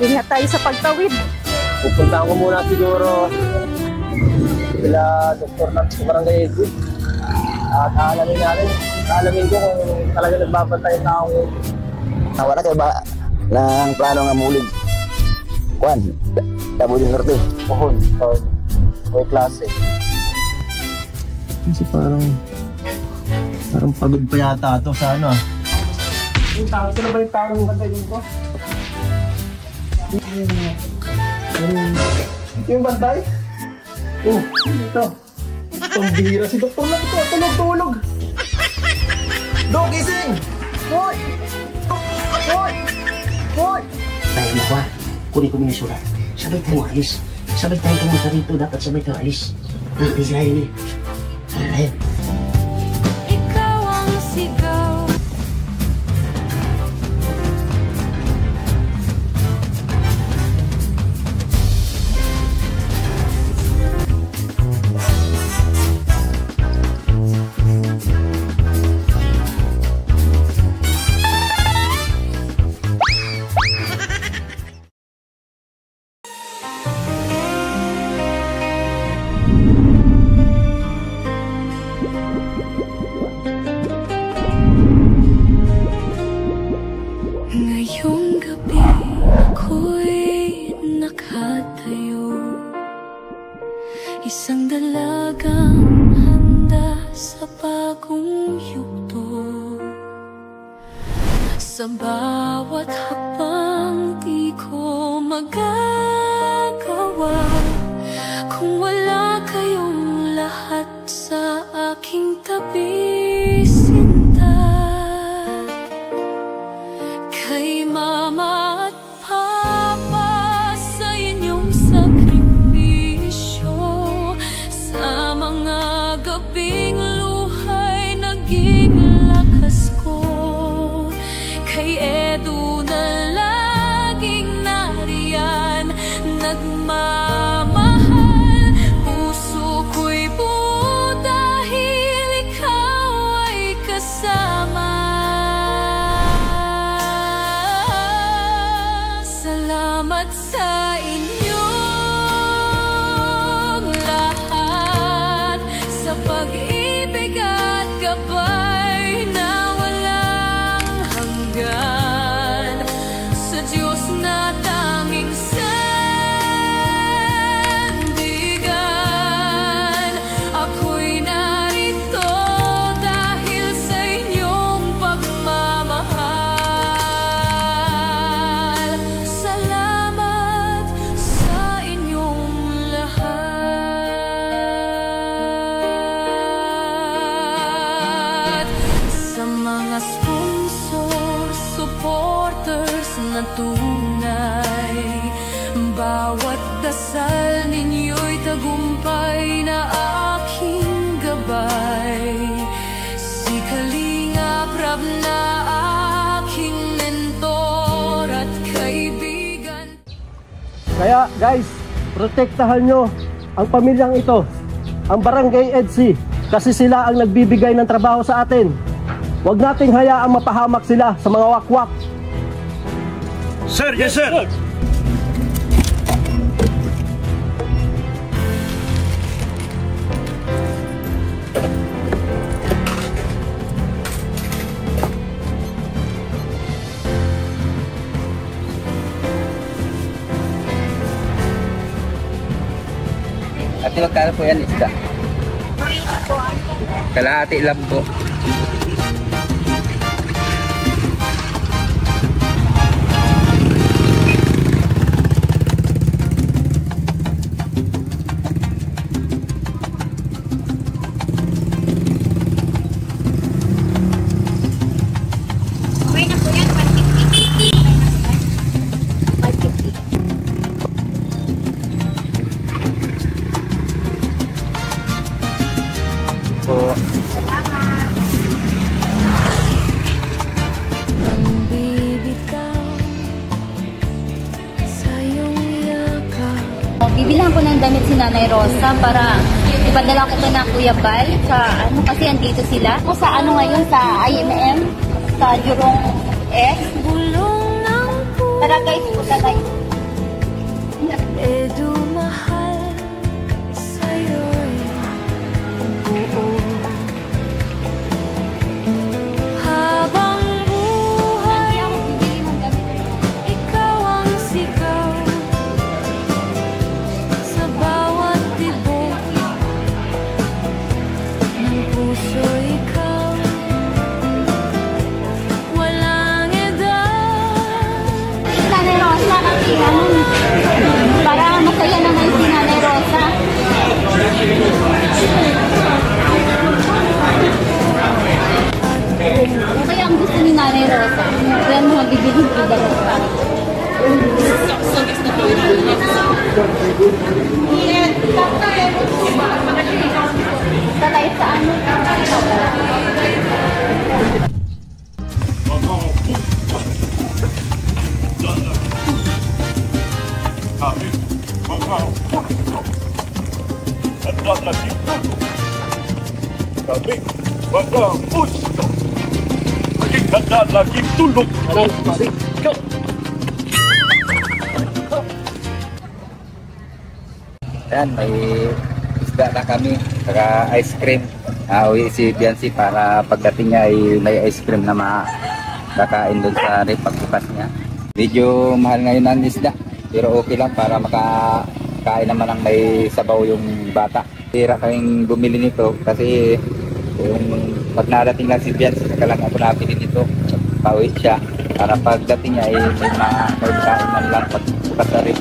Ingat tayo sa pagtawid. Pupunta ko muna siguro sila Dr. Nats sa Barangay Edwin. At alamin ko kung talaga nagbabantay na ako. Wala kayo ba ng plano nga mulig? Juan, Tabo din Norte. Pohon, may klase. Kasi parang pagod pa yata ito sa ano. Yung tao, sino ba yung tao ng kantayin ko? Yung bantay? Oh, ito. Pambira si Dr. lang ito. Tulog! Dok, gising! Hoy! Hoy! Hoy! Tayo mo ba? Kunin ko yung surat. Sabay tayo alis. Sabay tayo pumunta rito. Dapat sabay tayo alis. Ayun. Ikaw ang sigaw. Ngayong gabi ako'y nakatayo, isang dalagang handa sa bagong yugto. Sa bawat hakbang di ko magagawa kung wala kayong lahat sa aking tabi. Kay mama at papa sa inyong sakripisyo, sa mga gabing luhay naging lakas ko. Kay Edu na laging nariyan nagmamahal, puso ko'y buo dahil ikaw ay kasama. Salamat sa inyong lahat, sa pag-ibig at gabay na walang hanggan, sa Diyos na tanging sandigan. Ako'y narito dahil sa inyong pagmamahal. Salamat sa inyong lahat. Sa mga sponsor, supporters na tunay, bawat dasal ninyo'y tagumpay na aking gabay. Si Kalinga Prab na aking mentor at kaibigan. Kaya guys, protektahan nyo ang pamilyang ito, ang Barangay EDSI, kasi sila ang nagbibigay ng trabaho sa atin. Huwag nating hayaang mapahamak sila sa mga wakwak. Sir, yes sir! Ate, magkano po yan, isda? Kalahati lang po. Bibilang ko ng damit si Nanay Rosa para ipadala ko na Kuya Bal sa ano, kasi andito sila. Ako sa ano ngayon, sa IMM, sa Jurong S. Tara guys, punta tayo. Edu mahal sa'yo'y buo. Habang buhay, ikaw ang sigaw sa bawat tibok ng puso. Ikaw, walang edad. Nanay Rosa, kasi para masaya naman si Nanay Rosa. Kaya ang gusto ni Nanay Rosa, kaya mga bibilin ko dalawa. Talay sa ano? Lagi tulog. Ayan, may isda na kami, saka ice cream. Uwi si Biancy para pagdating niya ay may ice cream na makakain doon sa pagbukas niya. Medyo mahal ngayon ang isda, pero okay lang para makakain naman ng may sabaw yung bata. Tira kaming bumili nito kasi yung pag narating lang si Biancy, saka lang ako nabili nito. Pauwi siya para pagdating niya ay may kain man lang pagbukas na rin.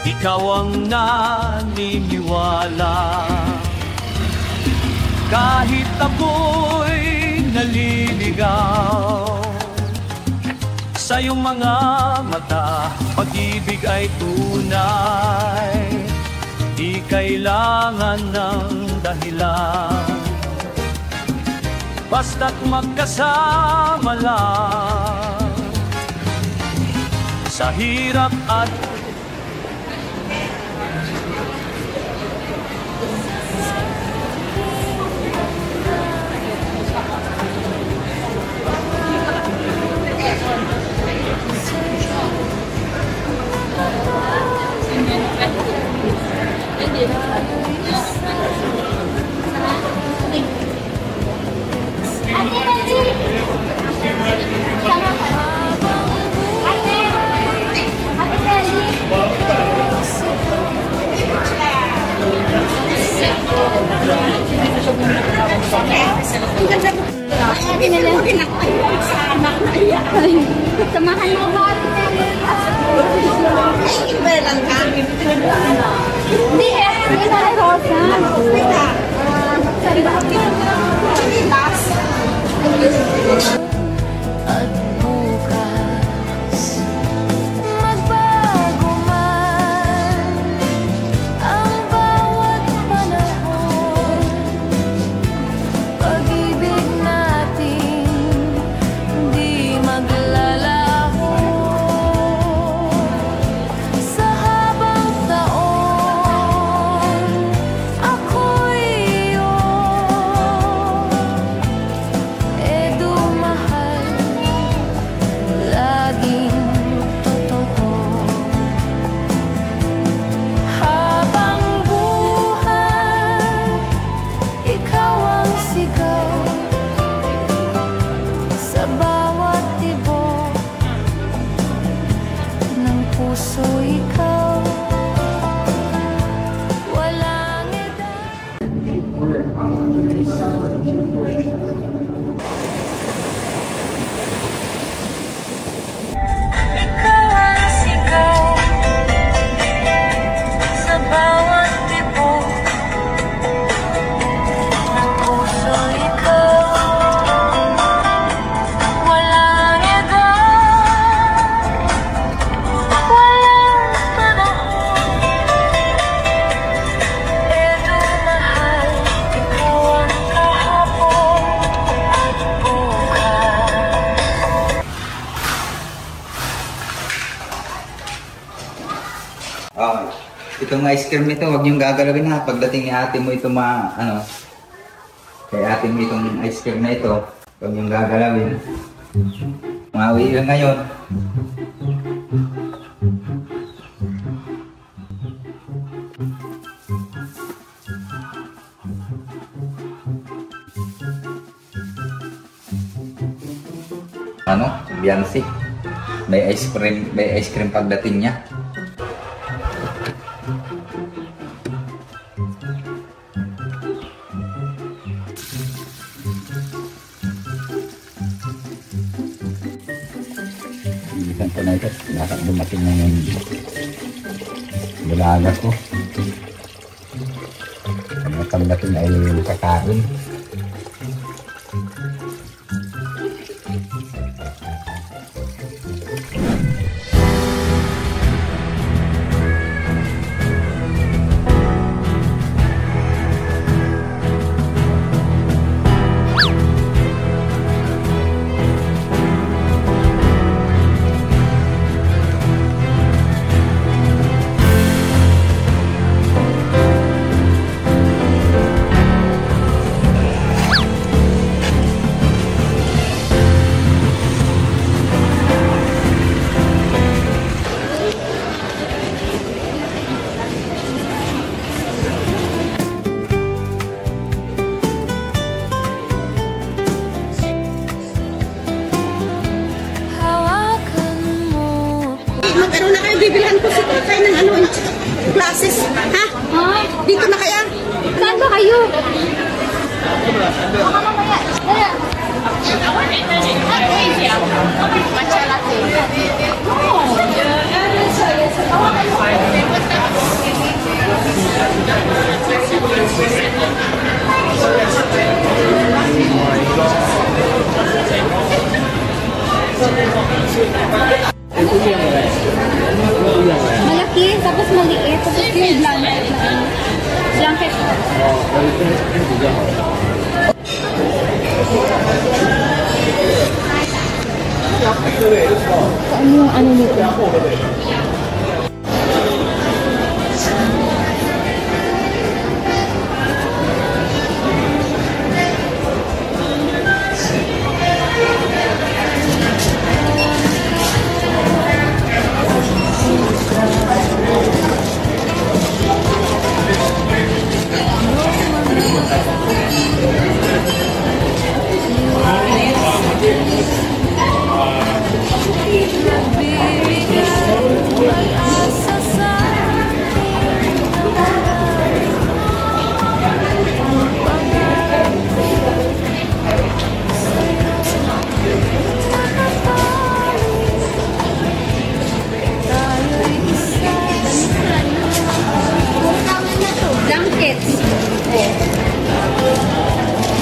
Ikaw ang naniniwala kahit ako'y naliligaw sa iyong mga mata. Pag-ibig ay tunay, di kailangan ng dahilan, basta't magkasama lang sa hirap at Samahan mo ba? Hindi eh, hindi na Rosa. At bukas, magbago man ang bawat panahon, pag-ibig natin di maglalaho. Sa habang taon, ako'y iyong Edu mahal. Itong ice cream nito, huwag niyong gagalawin ha. Pagdating ni ate mo ito kay ate mo itong ice cream na ito, huwag niyong gagalawin. Mawi lang ngayon. Biansi. May ice cream pagdating niya. Bilisan ko na ito. Bakit dumating na yung bulaga ko. Ang pagdating ay kakain. Magkaroon na kayo, bibilhan ko si Tatay ng classes. Ha? Dito na kaya? Saan ba kayo? Baka mamaya. Dala. Malaki, tapos maliit, tapos yung blanket na ano. Blanket. Ano yung ano nito?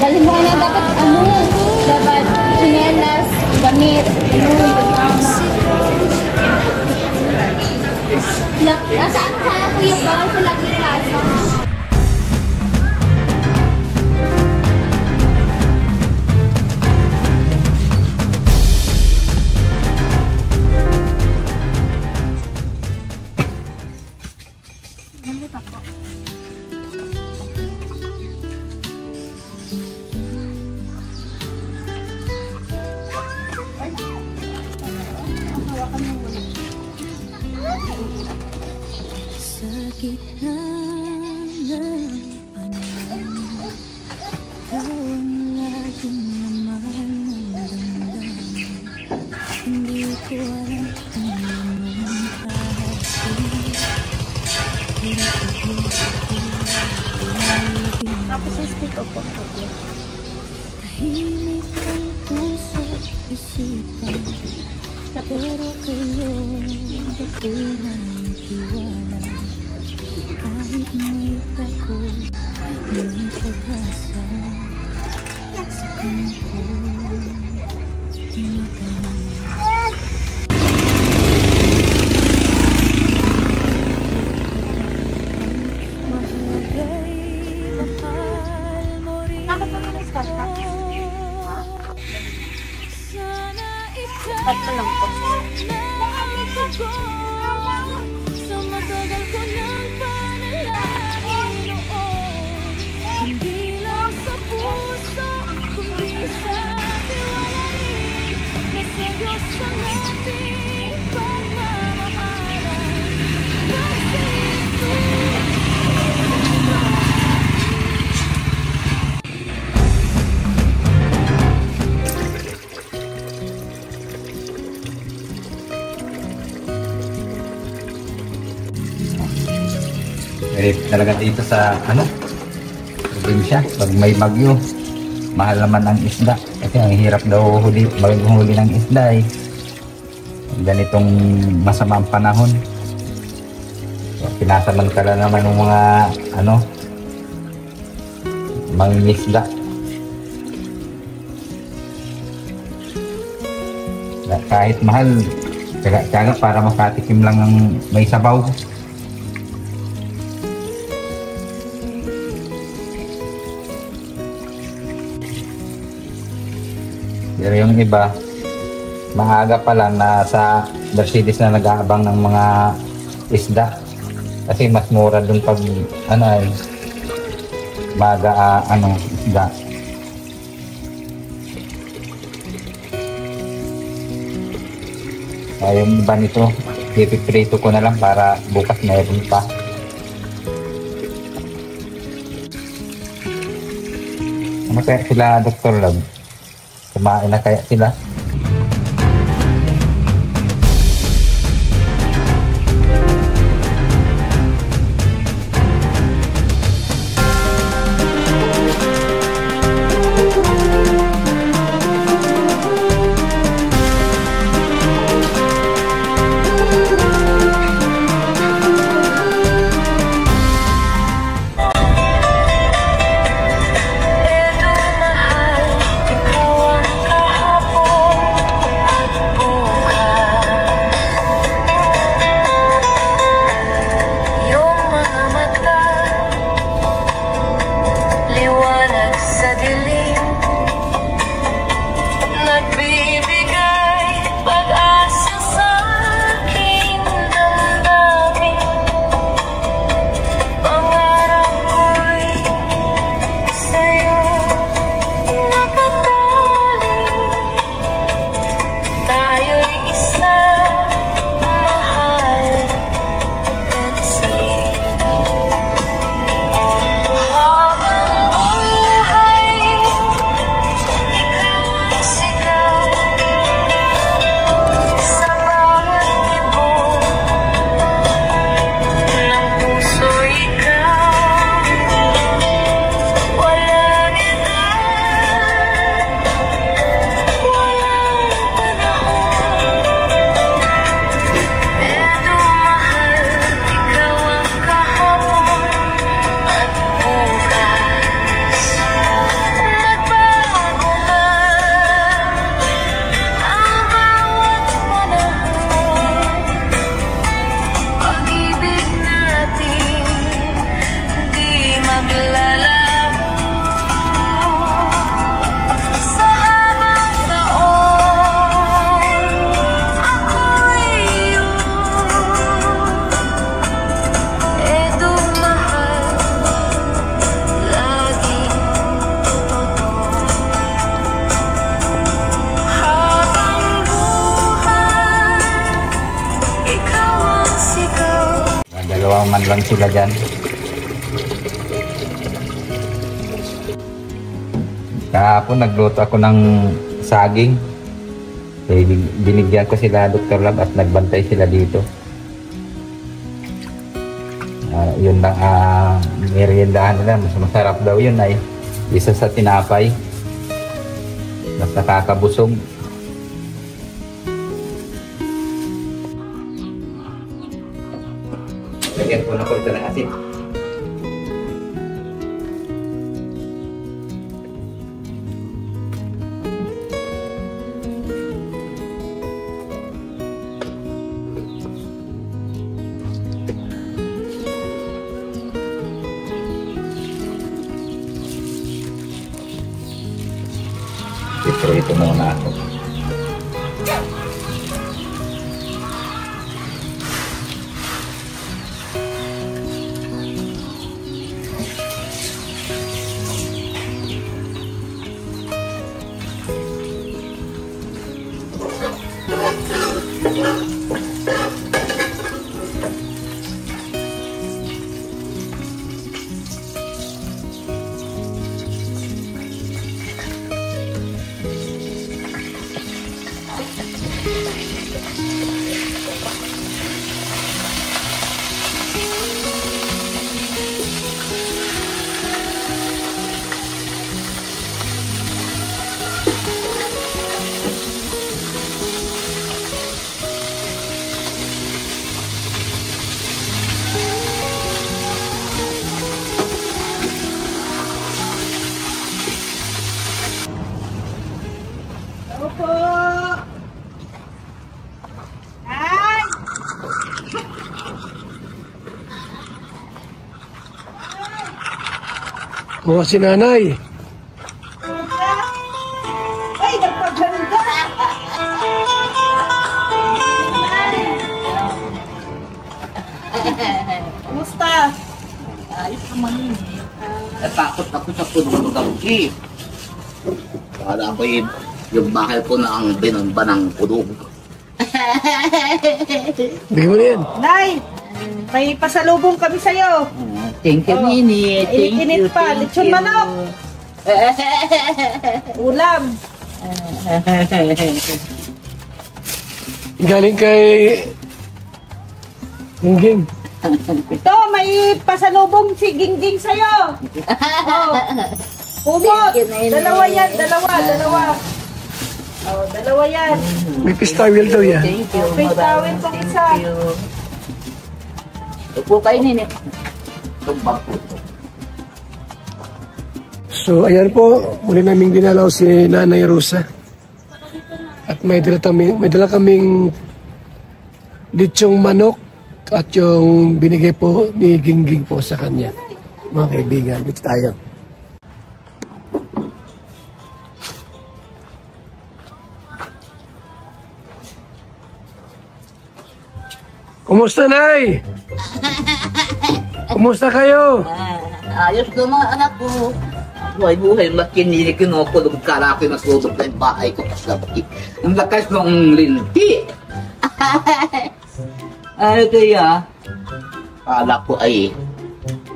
Dalhin mo na dapat dapat chinelas, gamit, saan ka kuya ba sa Lucky Plaza? Sa gitna ng panahon, ikaw ang laging naman ng damdamin. Hindi ko alam kung anong hahasin. Tapos sa speak up po. Tahimik ang puso, isipan, pero kayo ako'y nanitiwala. Kahit may takot, may pag-asa sa kampo, tinatahan. Mahagay, mahal mo rin ako. Sana ikaw Tatlo lang po. na ito ko sa matagal ko ng Eh, talaga dito sa probinsya, pag may bagyo, mahal naman ang isda. Kasi ang hirap daw maghuli ng isda eh. Ganitong masamang panahon. So, pinasamantala naman ng mga mangingisda. Kahit mahal, tsaga para makatikim lang ng may sabaw. Pero yung iba, maaga pa lang na sa Mercedes na nag-aabang ng mga isda. Kasi mas mura dun pag maga isda. Yung iba nito, ipiprito ko na lang para bukas mayroon pa. Ano kaya sila, Dr. Love? Kumain na kaya sila? Dalawang man lang sila dyan. Kahapon nagluto ako ng saging. Eh, binigyan ko sila Dr. Love at nagbantay sila dito. Yun lang meriendahan nila. Mas masarap daw yun ay isa sa tinapay. Mas nakakabusog. Lagyan ko na po ito ng asin. Ito muna ako. Opo. Ay! Mga si nanay. Ay, nagpaganda! Kumusta? Ayos naman yun eh. Natakot ako sa puno ng gabi. Kala ko yung bahay ko na ang binamba ng puno. Bigyan mo na yan. Nay, may pasalubong kami sa'yo. Thank you, Nini. Thank you. Init pa. Lechon manok. Ulam. Galing kay Gingging. Ito, may pasalubong si Gingging sa'yo. Oh. Kumot. Dalawa yan. Dalawa. Oh, dalawa yan. May pistawil daw yan. Thank you. Face towel pang isa. Upo kayo, Nini. Tumbang po. So, ayan po. Muli naming dinalaw si Nanay Rosa. At may dala kaming lechong manok at yung binigay po ni Gingging po sa kanya. Mga kaibigan, dito tayo. Kumusta, Nay? Kumusta kayo? Ayos na mga anak ko. Buhay-buhay, makinilig kinukulong karaki na sulog na yung bahay ko kasabi. Ang lakas ng linti. Ay, kaya, kala ko ay,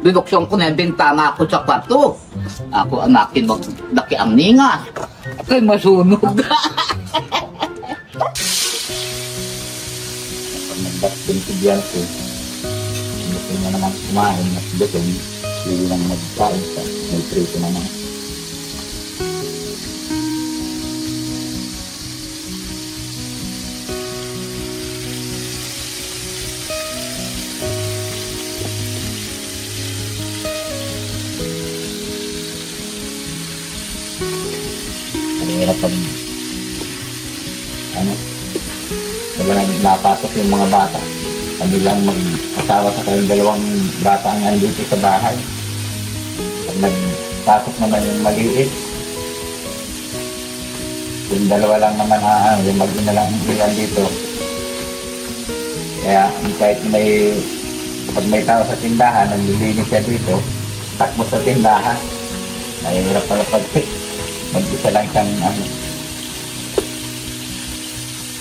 binuksan ko na yung bintana ko sa kwarto. Ako anakin maglaki ang ninga. Kaya masunog. Nagbatintigyan ko. Gusto na naman kumain at gutom. Hindi lang magkain sa may prito naman. Mahirap pa rin. Wala nang napasok yung mga bata. Kami lang mag-asawa sa kayong dalawang bata ang nandito sa bahay. Pag nagpasok naman yung maliit, yung dalawa lang naman yung mag-ina lang ilan dito. Kaya kahit pag may tao sa tindahan, nanlilinis siya dito, takbo sa tindahan. Mahirap pala pag mag-isa lang siyang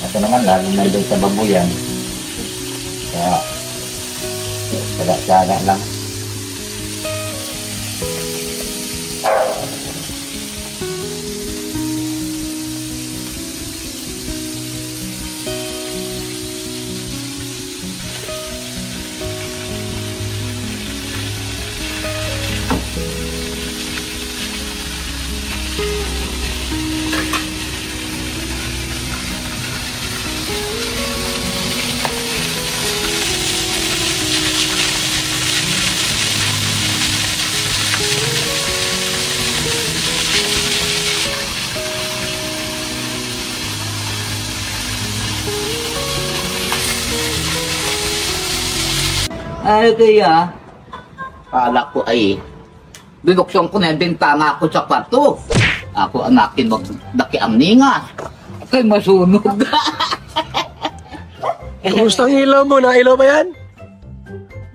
Ito naman, lalo na doon sa babuyan. Kaya, tsaga-tsaga lang. Ay, kaya, kala ko ay, binuksan ko na yung bintana ko sa kwarto. Ako anakin maglaki ang ninga. Kaya masunog. Kumusta ang ilaw mo? Nailaw ba yan?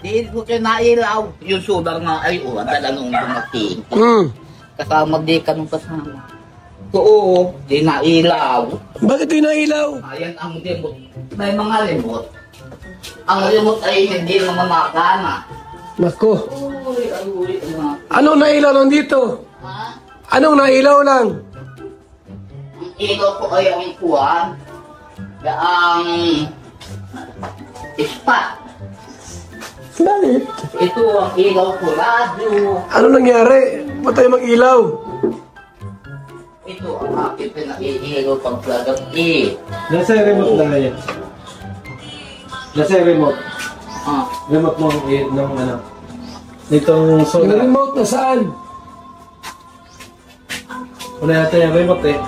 Di ko kayo nailaw. Yung solar nga ay, dala nung dumating. Kasama di ka nung kasama. Oo, di nailaw. Bakit di nailaw? Ayan ang remote. May mga remote. Ang remote ay hindi naman makana. Nako. Uy. Anong nailaw lang dito? Ha? Anong nailaw lang? Ang ilaw ko ay ang ikuan. Ang ispat. Bakit? Ito ang ilaw ko, radyo. Ano nangyari? Ba't tayo mag-ilaw? Ito ang aking pinag-iilaw pang plagang E. Nasa remote na yan. Nasa remote. Remote mo ng ano. Itong Yung solar. remote na saan? Wala yata yung remote eh.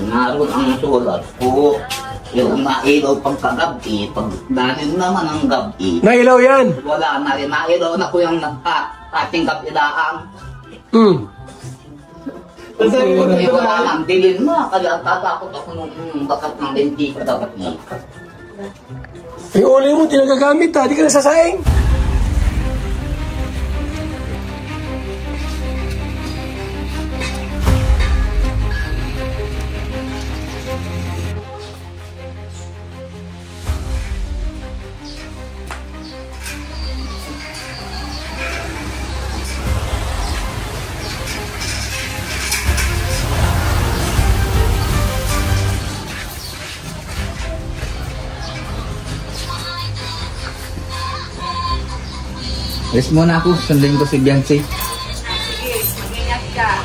Naroon ang sulat ko. Yung nailaw pang kagabi, pag danin naman ang gabi. Nailaw yan? Wala na rin, nailaw na ko yung ating gabilaan. Wala nang dilin na, kaya tatakot ako nung bakat ng hindi ko dapat na. Yung uli mo, tinagagamit ha, di ka nasasaing. Rest muna ako, sundin ko si Biancy. Sige, mag-ingat ka.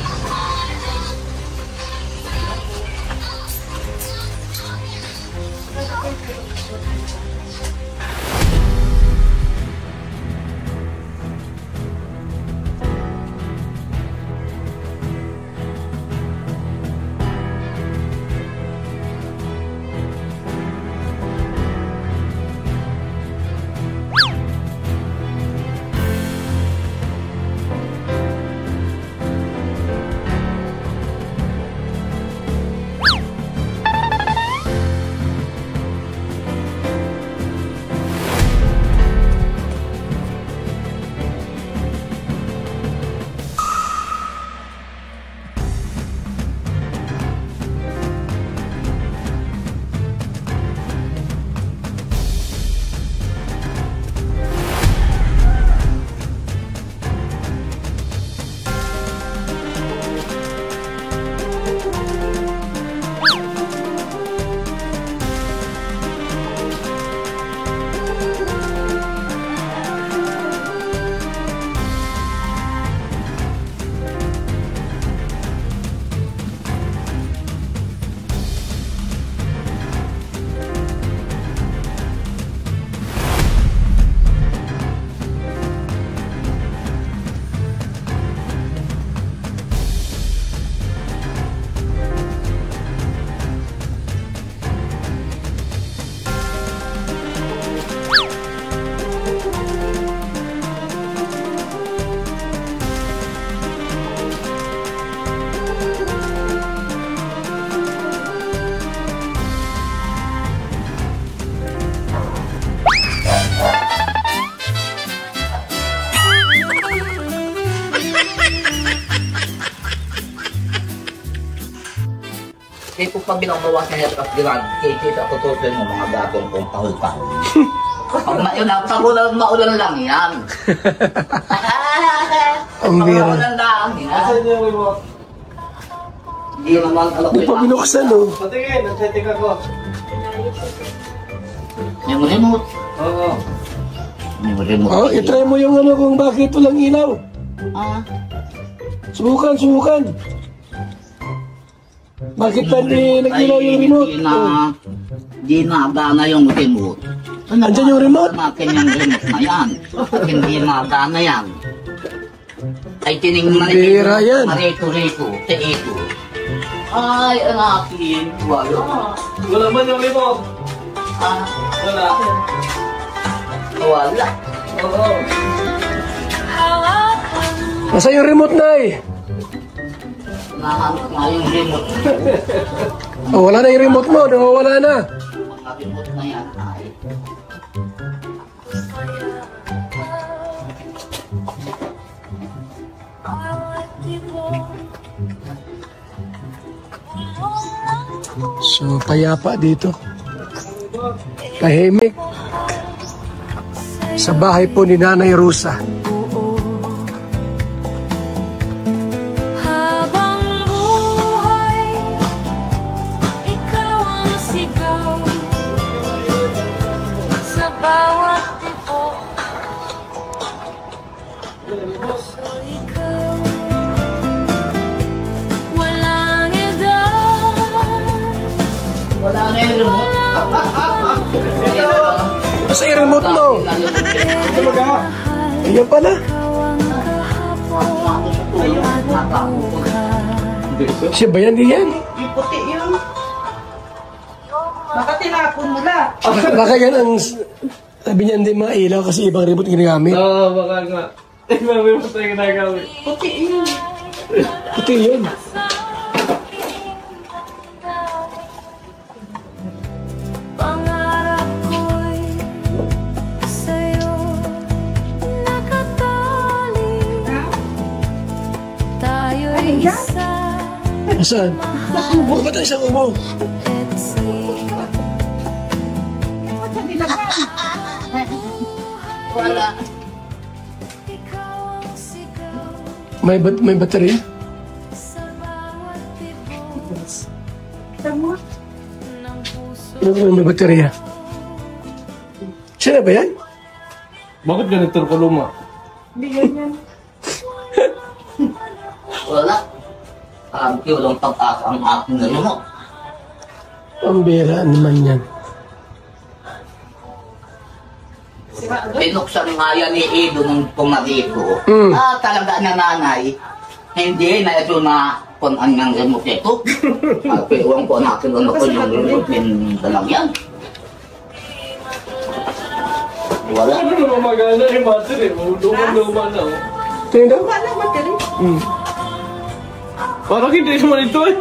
Kaya kung pag binabawasan niya at diwan, kaya ako tutusin mo mga gatong kong kahul-kahul. Pag maulan lang yan. Ang bira. Maulan lang yan. Asan yung remote? Hindi naman alam ko Hindi pa binuksan oh. Patingin, nag-setting ako. Yung remote. Oo. Yung remote. Oh, itry mo yung ano kung bakit walang ilaw. Subukan, subukan. Bakit pa nag-ilaw yung remote? Di na gana yung remote. Andyan yung remote? Natin yung remote na yan. Hindi na gana yan. Ay tinignan Bira yan. Marito-rito, teito. Ay, ang akin. Wala. Wala man yung remote. Wala. Wala. Oo. Nasa yung remote na eh. Nahanap nga yung remote. Oh, wala na yung remote mo, nawawala na. Mga remote na yan ay. So, payapa dito. Tahimik. Sa bahay po ni Nanay Rosa. Habang buhay, ikaw ang sigaw sa bawat tipo. So ikaw, walang edad. Wala na yung remote. Nasa yung remote mo. Ayan pala. Siya ba yan? Di yan? puti yun. Baka tinapon mo lang. Baka yan ang sabi niya hindi mailaw kasi ibang remote ginagamit. Oo, baka nga. Ibang remote tayo ginagamit. Puti yun. Puti yun. Pangarap ko'y sa'yo nakatali. Tayo'y isa. Saan? Huwag ba tayo sa ubo? Wala. May baterya? May baterya. Sino ba yan? Bakit ganito ka luma? Hindi ganyan. Wala. Walang pag-asa ang aking remote. Pambira naman yan. Pinuksan nga yan ni Edo nung pumarito. Talaga na nanay, hindi na ito na kung ang remote ito. Iwan ko natin ano ko yung remote yung dalagyan. Wala. Ano naman magana yung battery? Luma na. Tingin daw? Wala na battery. Parang hindi naman ito eh.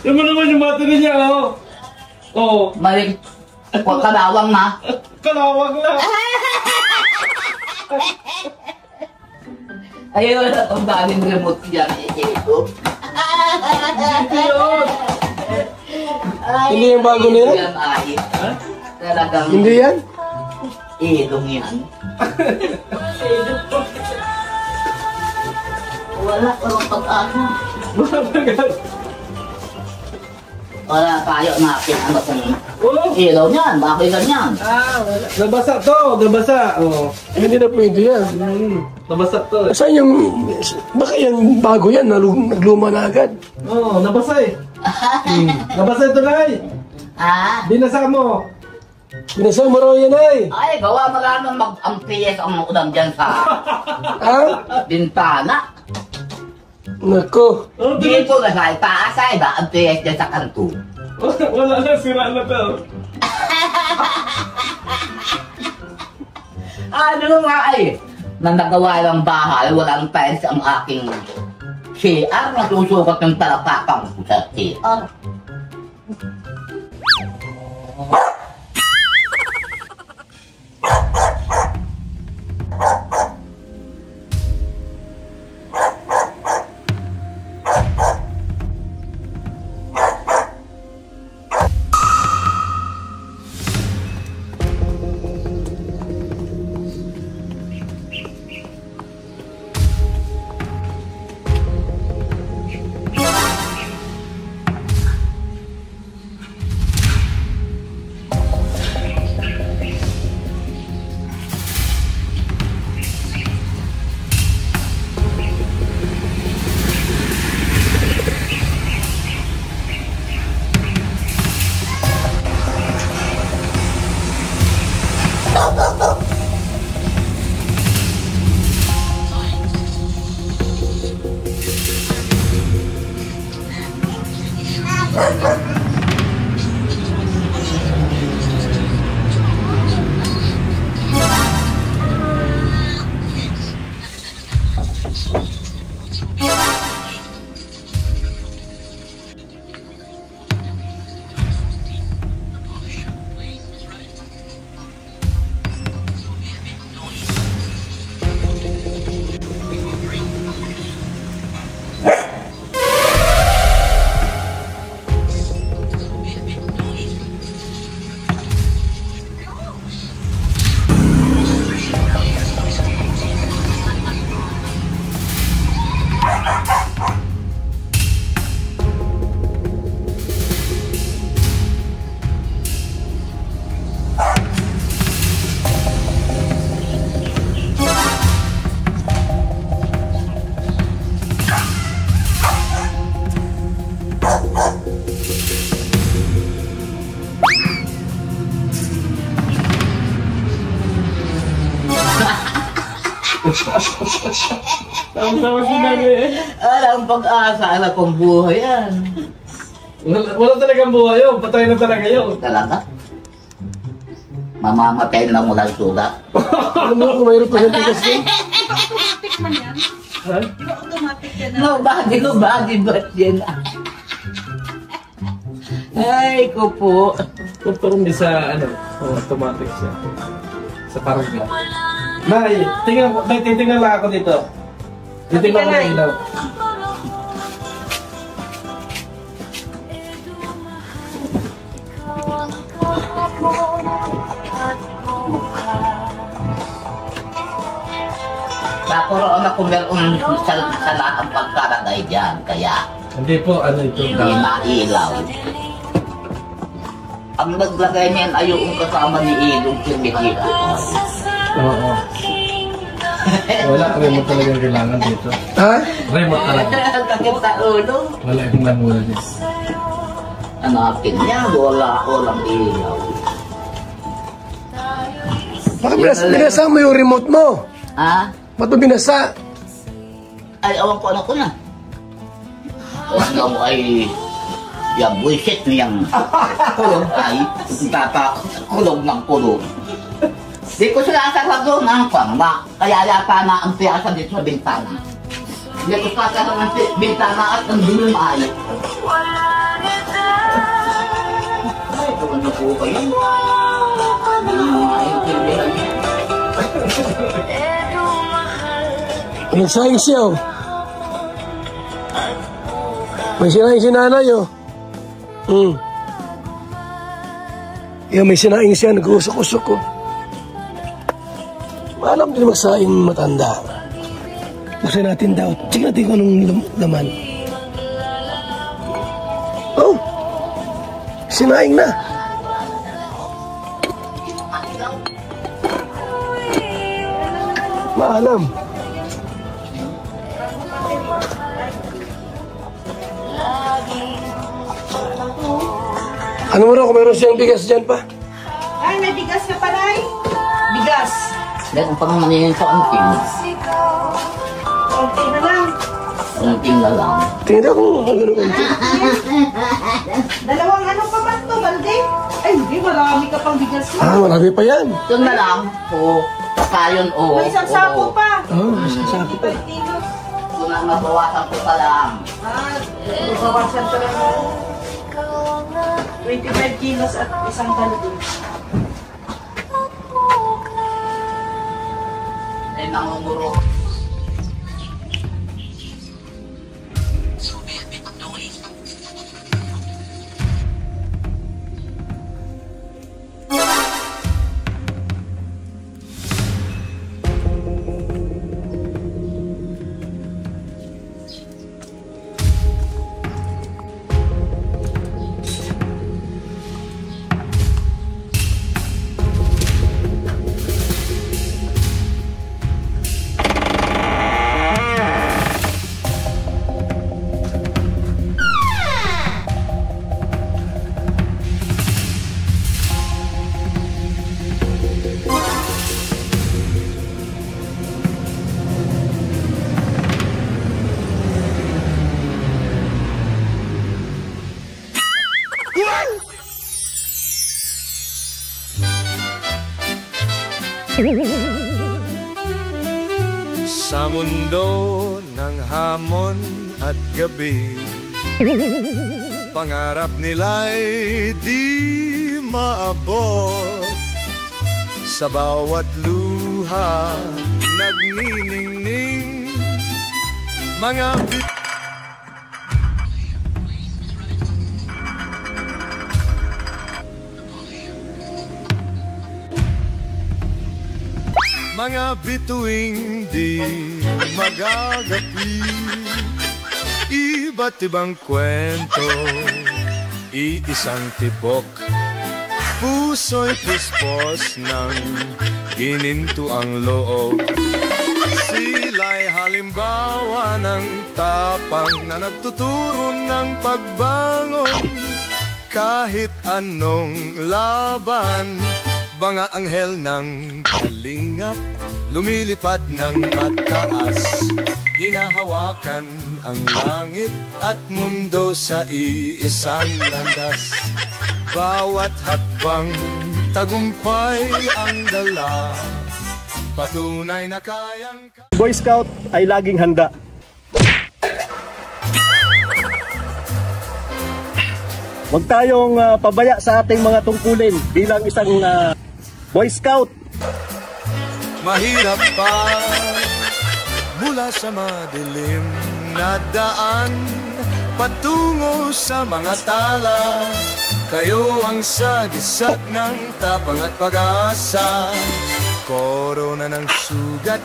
Ano naman yung battery niya, oh? Oo. Maling, kalawang na. Kalawang na. Ayun, ang daming remote yan. Ito. Hindi yung bago na yan? Yan ay. Talagang Hindi yan? idong yan. Wala pag-asa. Wala tayo natin ano kung ilaw niyan, bakit ganyan? Wala. Nabasa to, nabasa. Oh. Hindi na pwede yan. Nabasa to. Saan yung... Baka yan bago yan, nagluma na agad. Oo, nabasa eh. Nabasa ito, Nay. Binasa mo. Binasa mo raw yan, ay. Ay, gawa maraming mag-ampies ang ulam dyan sa bintana. Nako. Dito na sa itaas ay ba, ampies dyan sa kanto. Wala na, sira na to. Ano nga ay, nang nagawa ng bahay, walang tiles ang aking CR, nasusukat ng talapakang sa CR. Tama-tama si nanay. Alam pag-asa, alam kong buhay yan. Wala talagang buhay yun. Patay na talaga yun. Talaga? Mamamatay na mula yung sugat. Ano mo kung mayroon pa siyang tigas yun? Automatic man yan. Ha? Automatic yan. No body, but yan. Ay, ko po. Parang di sa, automatic siya. Sa parang gano'n. Nay, titingnan lang ako dito. Titingnan ko lang ilaw. Nakoroon ako meron sa lahat ang pagkaragay dyan. Kaya, Hindi po, ito. hindi mailaw. Ang naglagay niyan ay yung kasama ni Idong Kirmikito. Oo. Wala, remote talagang kailangan dito. Ha? Remote talaga. Sakit sa ulo. Wala yung lamula dito. Hanapin niya, walang ilaw. Bakit binasa mo yung remote mo? Ha? Ba't mo binasa? Ay, awan ko ko na. Ano mo ay yung bullshit niyang kulog ay kulog ng kulog. Di ko sila sarado ng pangba. Kaya yata na ang piyasa dito sa bintana. Di ko sarado ng bintana at ang dinumay. Ay, kung ano po kayo? Nagsayang siya, oh. May sinaing si nanay, oh. Yan, may sinaing siya, nag-usok-usok, oh. Maalam din magsaing matanda. Buksan natin daw. Check natin kung anong laman. Oh! Sinaing na. Maalam. Ano mo raw kung mayroon siyang bigas dyan pa? Ay, may bigas na pala ay. Bigas. Meron pa naman yun sa unting. Okay na lang. Unting na lang. Tingnan ko kung ano konti. Dalawang ano pa ba ito, Balde? Ay, hindi. Marami ka pang bigas na. Ah, marami pa yan. Ito na lang. O, kayon o. May isang sako pa. Oh, may sasabi pa. 25 kilos. Ito na nabawasan ko pa lang. Bawasan ko lang. 25 kilos at isang balde. Ay, nangunguro. Sa mundo ng hamon at gabi, pangarap nila'y di maabot. Sa bawat luha nagniningning mga mga bituing di magagapi, iba't ibang kwento, iisang tipok, puso'y puspos ng gininto ang loob. Sila'y halimbawa ng tapang na nagtuturo ng pagbangon. Kahit anong laban, mga anghel ng kalingap, lumilipad ng mataas, hinahawakan ang langit at mundo sa iisang landas. Bawat hakbang tagumpay ang dala, patunay na kayang... Boy Scout ay laging handa. Huwag tayong pabaya sa ating mga tungkulin bilang isang Boy Scout. Mahirap pa mula sa madilim na daan patungo sa mga tala. Kayo ang sagisag ng tapang at pag-asa, korona ng sugat,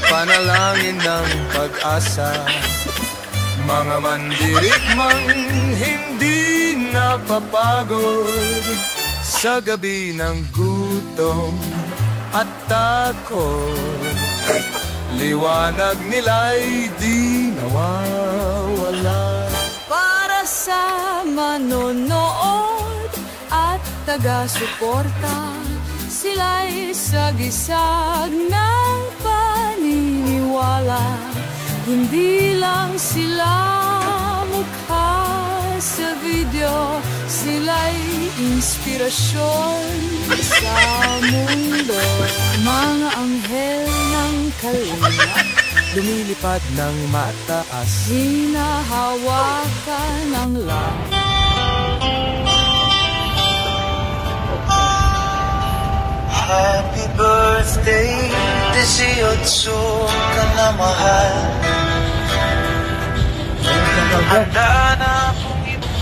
panalangin ng pag-asa. Mga mandirigmang hindi napapagod sa gabi ng gutom at takot. Liwanag nila'y di nawawala. Para sa manonood at taga-suporta, sila'y sagisag ng paniniwala. Hindi lang sila mukha sa video, sila'y inspirasyon sa mundo. Mga anghel ng kalingap, lumilipad ng mataas, hinahawakan ng langit. Happy birthday, 18 ka na mahal.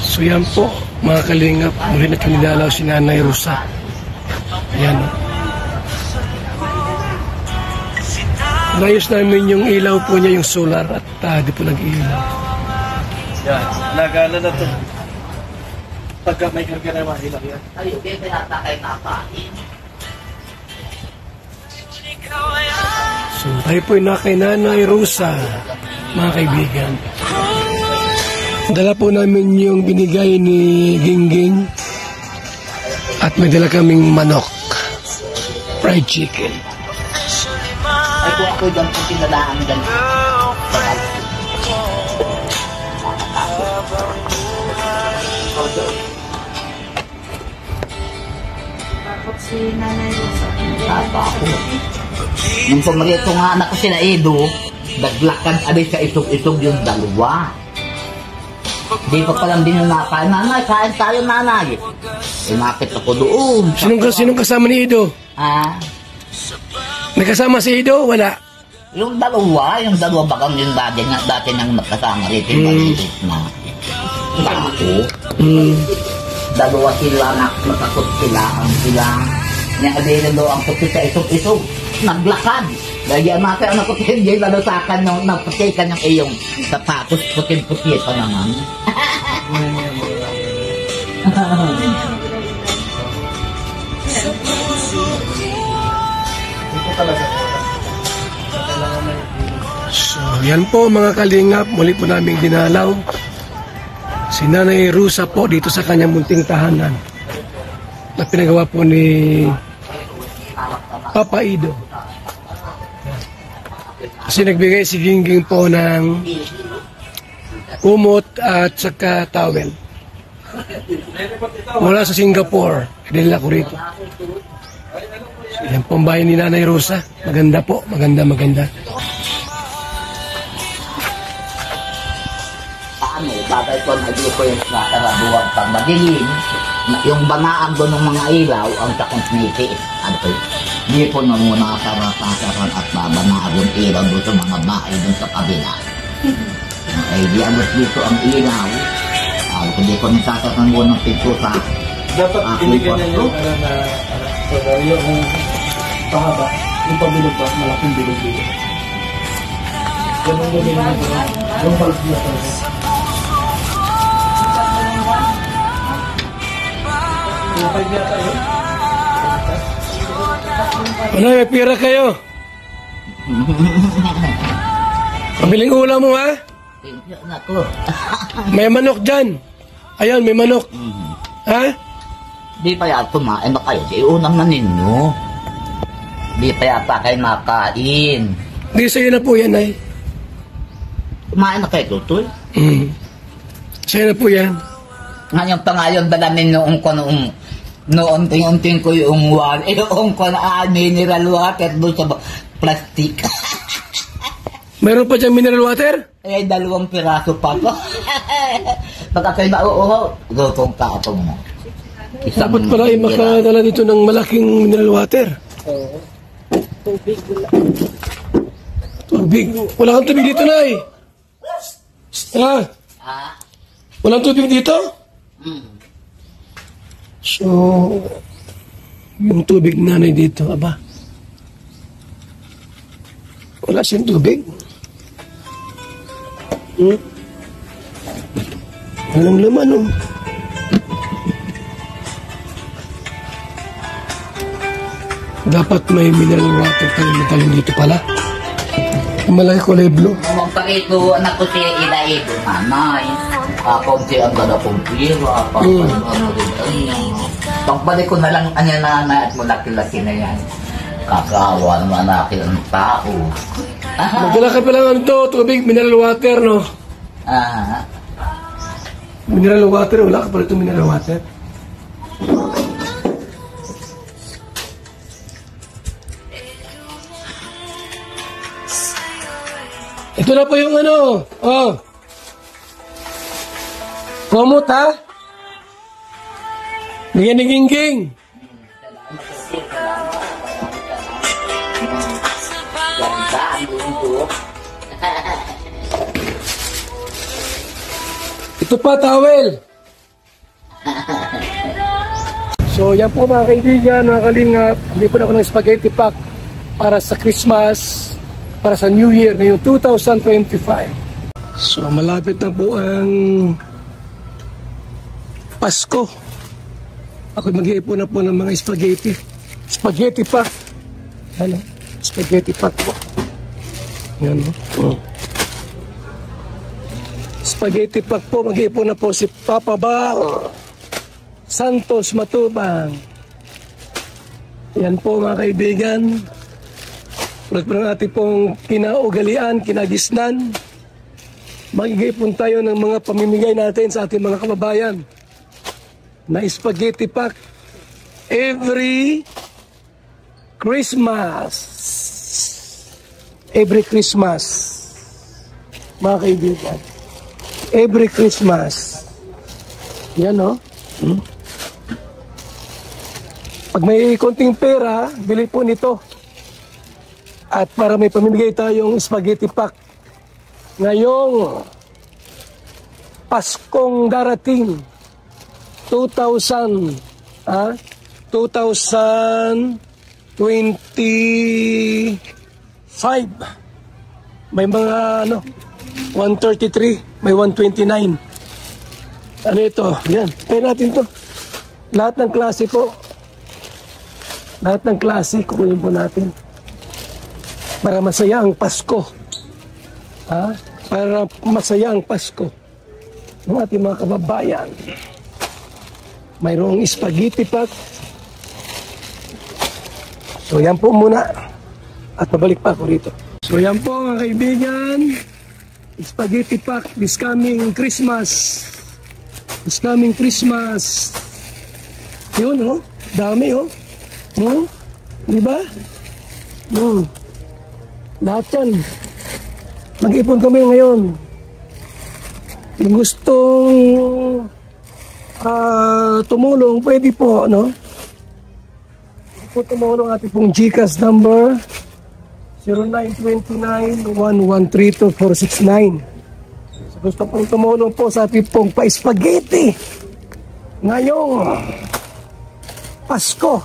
So yan po, mga kalingap, muli na kinilalaw si Nanay Rosa. Ayan. Nayos namin yung ilaw po niya, yung solar, at di po nag-ilaw. Yan, nagana na to. Pagka may karga na mga ilaw yan. Ay, okay, pinatakay na kain. So tayo po na kay Nanay Rosa, mga kaibigan. Dala po namin yung binigay ni Gingging at may dala kaming manok, fried chicken. Ay, kung ako dyan po pinalaan dyan. Takot si Nanay Rosa. Ako. Nung pumarito nga anak ko sila Edo, naglakad abis sa isog-isog yung dalawa. Di pa palang din yung nakain, nanay, kain tayo nanay. Inakit ako doon. Sinong kasama ni Edo? Ah? May kasama si Edo? Wala. Yung dalawa bagang yung dati nang nakasama rito, yung maliit na. Ako. Dalawa sila, nakakot sila, ang silang. Niya daw ang puti sa isog-isog. Naglakad. Dahil natin anak ko hindi lalo sa akin nung napatikan yung iyong sapatos, puti-puti pa naman. So, yan po mga kalingap, muli po namin dinalaw si Nanay Rosa po dito sa kanyang munting tahanan na pinagawa po ni Papa Edo. Kasi nagbigay si Gingging po ng kumot at saka towel. Mula sa Singapore, dinala ko rito. So Yan po ang bahay ni Nanay Rosa. Maganda po, maganda. Bagay ko nag-ipo yung nakarabuwag pag madilim, yung banaan doon ng mga ilaw, ang takong tinitiis. Ano ko yun? Di po na muna kasarapasaran at babanaan yung ilaw doon sa mga bahay doon sa kabila. Ay di agos dito ang ilaw. Hindi ko nasasakan mo ng pintusa. Dapat binigyan na yung yung pahaba, yung pabilog ba, malaking bilog-bilog. Yan ang gawin na yung bulb na talaga. Ano, may pira kayo? Pabiling ulam mo, ha? Nako. May manok dyan. Ayan, may manok. Ha? Di pa yata kumain na kayo. Di unang na ninyo. Di pa yata kayo makain. Di sa'yo na po yan, ay. Kumain na kayo, Tutoy? Sa'yo na po yan. Ngayon pa ngayon, dalamin noong ko noon ting-unting ko yung yung ko na mineral water doon sa plastic. Meron pa dyan mineral water? Eh, 2 piraso pa po. Baka kayo mauuhaw, lutong ka ako mo. Dapat pala ay makadala dito ng malaking mineral water. Tubig. Wala kang tubig dito, Nay. Ha? Walang tubig dito? So, yung tubig nanay dito, aba. Wala siyang tubig. Walang laman, oh. Dapat may mineral water tayo mataling dito pala. Malaki kulay blue. Mamang parito, anak ko siya ilaid. Nanay, ako siya ang gala kong pira. Pagbalik ko na lang anya nanay at malaki-laki na yan. Kakawa naman akin ang tao. Magdala ka pala ng tubig, mineral water, no? Mineral water, wala ka pala itong mineral water. Ito na po yung ano, oh. Kumot, ha? Bigyan ni Gingging. Ito pa, towel. So, yan po mga kaibigan, mga kalingap. Hindi po na ako ng spaghetti pack para sa Christmas, para sa New Year ngayong 2025. So, malapit na po ang Pasko. Ako mag-iipon na po ng mga spaghetti. Spaghetti pack. Ano? Spaghetti pack po. Yan, no? Spaghetti pack po. Mag-iipon na po si Papa Bang Santos Matubang. Yan po mga kaibigan. Ulit po ng ating pong kinaugalian, kinagisnan. Mag-iipon tayo ng mga pamimigay natin sa ating mga kababayan na spaghetti pack every Christmas. Every Christmas, mga kaibigan. Every Christmas. Yan, no? Pag may konting pera, bili po nito. At para may pamimigay tayong spaghetti pack ngayong Paskong darating 2025. May mga 133, may 129. Ano ito? Yan, pay natin to. Lahat ng klase po. Lahat ng klase, kukunin po natin. Para masaya ang Pasko. Para masaya ang Pasko ng ating mga kababayan. Mayroong spaghetti pack. So yan po muna. At pabalik pa ako rito. So yan po mga kaibigan. Spaghetti pack this coming Christmas. This coming Christmas. Yun, oh. Dami, oh. Di ba? Lahat yan. Mag-ipon kami ngayon. Kung gustong tumulong, pwede po, no? Pwede po tumulong ating pong GCash number 0929-1132-469. So, gusto pong tumulong po sa ating pong pa-spaghetti ngayong Pasko.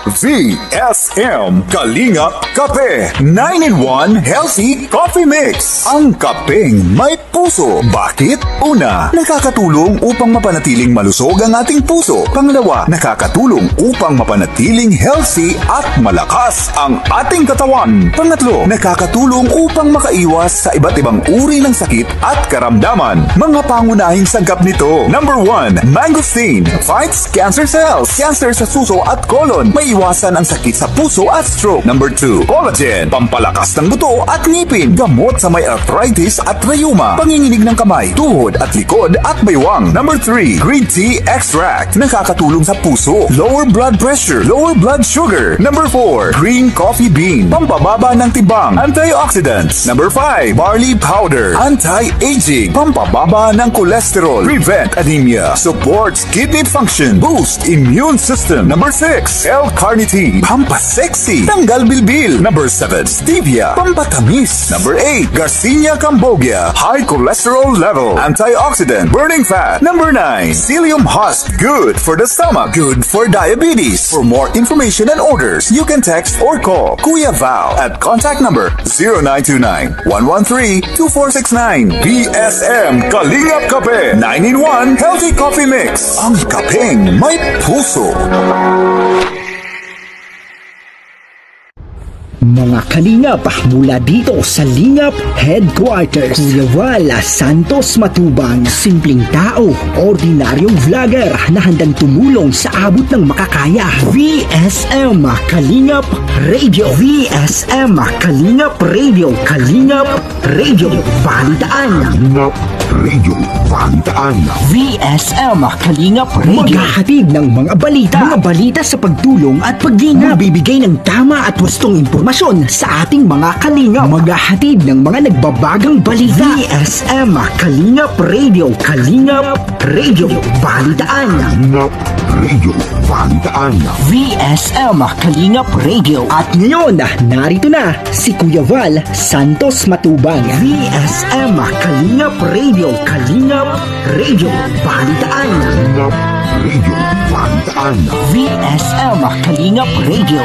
VSM Kalingap Kape 9-in-1 Healthy Coffee Mix. Ang kapeng may puso. Bakit? Una, nakakatulong upang mapanatiling malusog ang ating puso. Pangalawa, nakakatulong upang mapanatiling healthy at malakas ang ating katawan. Pangatlo, nakakatulong upang makaiwas sa iba't ibang uri ng sakit at karamdaman. Mga pangunahing sangkap nito. Number 1, mangosteen fights cancer cells. Cancer sa suso at colon. May iwasan ang sakit sa puso at stroke. Number 2, collagen, pampalakas ng buto at ngipin, gamot sa may arthritis at rheuma, panginginig ng kamay, tuhod at likod at baywang. Number 3, green tea extract, nakakatulong sa puso, lower blood pressure, lower blood sugar. Number 4, green coffee bean, pampababa ng tibang, antioxidants. Number 5, barley powder, anti-aging, pampababa ng cholesterol, prevent anemia, supports kidney function, boost immune system. Number 6, L-carnitine, pampasexy, tanggal bilbil. Number 7, stevia, pampatamis. Number 8, Garcinia cambogia, high cholesterol level, antioxidant, burning fat. Number 9, psyllium husk, good for the stomach, good for diabetes. For more information and orders, you can text or call Kuya Val at contact number 0929-113-2469. VSM Kalingap Kape 9-in-1 Healthy Coffee Mix. Ang kapeng may puso. Mga kalingap, mula dito sa Lingap Headquarters, Kuya Val Santos Matubang, simpleng tao, ordinaryong vlogger na handang tumulong sa abot ng makakaya. VSM Kalingap Radio, VSM Kalingap Radio, Kalingap Radio Balitaan, Kalingap Radio Balitaan, VSM Kalingap Radio, maghahatid ng mga balita sa pagtulong at pagginap, bibigay ng tama at wastong impormasyon sa ating mga kalingap, maghahatid ng mga nagbabagang balita. VSM Kalingap Radio, Kalingap Radio Balitaan, Kalingap Radio Balitaan, VSM Kalingap Radio. At ngayon, narito na si Kuya Val Santos Matubang. VSM Kalingap Radio, Kalingap Radio Balitaan, Kalingap Radio Balitaan, VSM Kalingap Radio.